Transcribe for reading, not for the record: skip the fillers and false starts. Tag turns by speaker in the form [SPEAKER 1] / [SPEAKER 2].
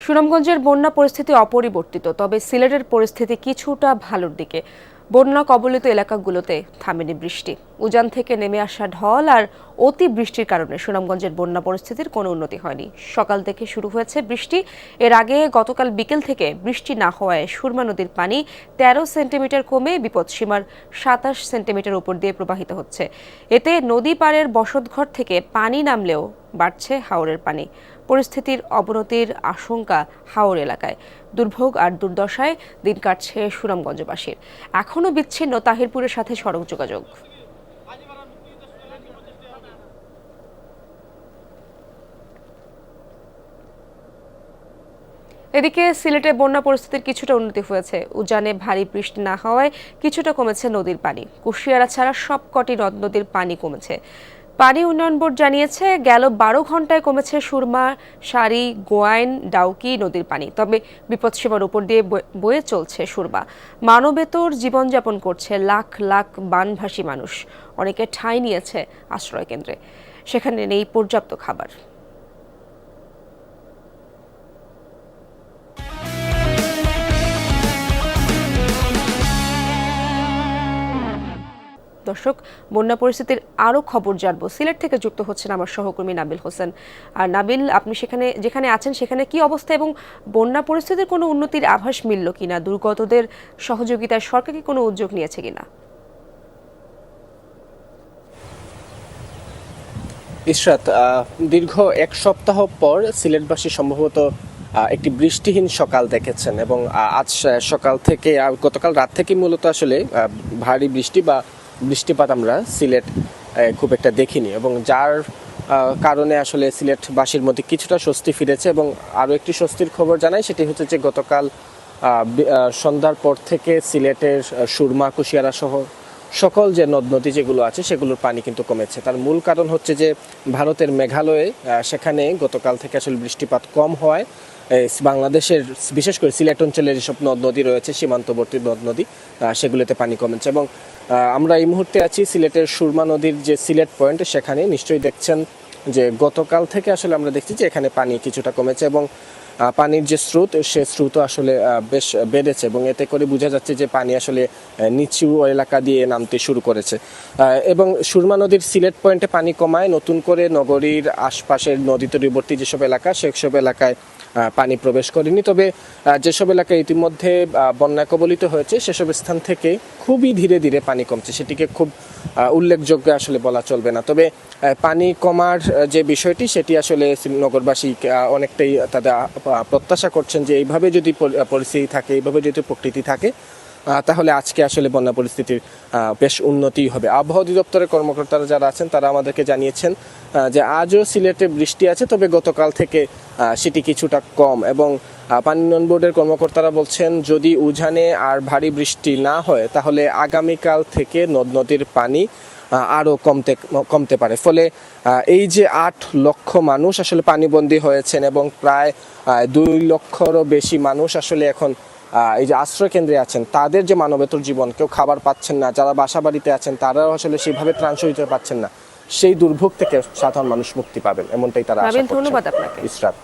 [SPEAKER 1] সুনামগঞ্জের বন্যা পরিস্থিতি অপরিবর্তিত, তবে সিলেটের পরিস্থিতি কিছুটা ভালোর দিকে। বন্যা কবলিত এলাকাগুলোতে থামেনি বৃষ্টি। উজান থেকে নেমে আসা ঢল আর অতি বৃষ্টির কারণে সুনামগঞ্জের বন্যা পরিস্থিতির কোনো উন্নতি হয়নি। সকাল থেকে শুরু হয়েছে বৃষ্টি। এর আগে গতকাল বিকেল থেকে বৃষ্টি না হওয়ায় সুরমা নদীর পানি ১৩ সেন্টিমিটার কমে বিপদসীমার ২৭ সেন্টিমিটার উপর দিয়ে প্রবাহিত হচ্ছে। এতে নদী পাড়ের বসতঘর থেকে পানি নামলেও বাড়ছে হাওরের পানি। পরিস্থিতির অবনতির আশঙ্কা হাওর এলাকায়। দুর্ভোগ আর দুর্দশায় দিন কাটছে সুনামগঞ্জবাসীর। এখনও বিচ্ছিন্ন তাহিরপুরের সাথে সড়ক যোগাযোগ। এদিকে সিলেটে বন্যা পরিস্থিতির কিছুটা উন্নতি হয়েছে। উজানে ভারী বৃষ্টি না হওয়ায় কিছুটা কমেছে নদীর পানি। কুশিয়ারা ছাড়া সবকটি নদ নদীর পানি কমেছে। পানি উন্নয়ন বোর্ড জানিয়েছে, গেল ১২ ঘন্টায় কমেছে সুরমা, সারি, গোয়াইন, ডাউকি নদীর পানি। তবে বিপদসীমার উপর দিয়ে বয়ে চলছে সুরমা। মানবেতর জীবনযাপন করছে লাখ লাখ বানভাসী মানুষ। অনেকে ঠাঁই নিয়েছে আশ্রয় কেন্দ্রে। সেখানে নেই পর্যাপ্ত খাবার। দর্শক, বন্যা পরিস্থিতির আরও খবর জানবো। সিলেট থেকে যুক্ত হচ্ছেন আমার সহকর্মী নাবিল হোসেন। আর নাবিল, আপনি যেখানে আছেন সেখানে কি অবস্থা এবং বন্যা পরিস্থিতির কোনো উন্নতির আভাস মিলল কিনা? দুর্গতদের সহযোগিতায় সরকার কি কোনো উদ্যোগ নিয়েছে কিনা?
[SPEAKER 2] ইশরাত, দীর্ঘ এক সপ্তাহ পর সিলেটবাসী সম্ভবত একটি বৃষ্টিহীন সকাল দেখেছেন এবং আজ সকাল থেকে গতকাল রাত থেকে মূলত আসলে ভারী বৃষ্টি বা বৃষ্টিপাত আমরা সিলেট খুব একটা দেখিনি এবং যার কারণে আসলে সিলেটবাসীর মধ্যে কিছুটা স্বস্তি ফিরেছে। এবং আরও একটি স্বস্তির খবর জানাই, সেটি হচ্ছে যে গতকাল সন্ধ্যার পর থেকে সিলেটের সুরমা, কুশিয়ারা সহ সকল যে নদ নদী যেগুলো আছে সেগুলোর পানি কিন্তু কমেছে। তার মূল কারণ হচ্ছে যে ভারতের মেঘালয়ে সেখানে গতকাল থেকে আসলে বৃষ্টিপাত কম হওয়ায় বাংলাদেশের বিশেষ করে সিলেট অঞ্চলের যেসব নদ নদী রয়েছে, সীমান্তবর্তী নদ নদী, সেগুলোতে পানি কমেছে। এবং আমরা এই মুহূর্তে আছি সিলেটের সুরমা নদীর যে সিলেট পয়েন্ট, সেখানে নিশ্চয়ই দেখছেন যে গতকাল থেকে আসলে আমরা দেখছি যে এখানে পানি কিছুটা কমেছে এবং পানির যে স্রোত, সে স্রোত আসলে বেশ বেড়েছে এবং এতে করে বোঝা যাচ্ছে যে পানি আসলে নিচু এলাকা দিয়ে নামতে শুরু করেছে। এবং সুরমা নদীর সিলেট পয়েন্টে পানি কমায় নতুন করে নগরীর আশপাশের নদী তীরবর্তী যেসব এলাকা, সেসব এলাকায় পানি প্রবেশ করেনি। তবে যেসব এলাকায় ইতিমধ্যে বন্যা কবলিত হয়েছে সেসব স্থান থেকে খুবই ধীরে ধীরে পানি কমছে, সেটিকে খুব উল্লেখযোগ্য আসলে বলা চলবে না। তবে পানি কমার যে বিষয়টি, সেটি আসলে নগরবাসী অনেকটাই তাদের প্রত্যাশা করছেন যে এইভাবে যদি পরিস্থিতি থাকে, এইভাবে যদি প্রকৃতি থাকে, তাহলে আজকে আসলে বন্যা পরিস্থিতির বেশ উন্নতি হবে। আবহাওয়া অধিদপ্তরের কর্মকর্তারা যারা আছেন তারা আমাদেরকে জানিয়েছেন যে আজও সিলেটে বৃষ্টি আছে, তবে গতকাল থেকে সেটি কিছুটা কম। এবং পানি উন্নয়ন বোর্ডের কর্মকর্তারা বলছেন, যদি উজানে আর ভারী বৃষ্টি না হয় তাহলে আগামীকাল থেকে নদ নদীর পানি আরও কমতে পারে। ফলে এই যে ৮ লক্ষ মানুষ আসলে পানিবন্দী হয়েছেন এবং প্রায় ২ লক্ষেরও বেশি মানুষ আসলে এখন এই যে আশ্রয় কেন্দ্রে আছেন, তাদের যে মানবেতর জীবন, কেউ খাবার পাচ্ছেন না, যারা বাসা বাড়িতে আছেন তারাও আসলে সেইভাবে ত্রাণ সহায়তা পাচ্ছেন না, সেই দুর্ভোগ থেকে সাধারণ মানুষ মুক্তি পাবেন, এমনটাই তারা আশা করছেন।
[SPEAKER 1] ধন্যবাদ আপনাকে।
[SPEAKER 2] ইসরাত।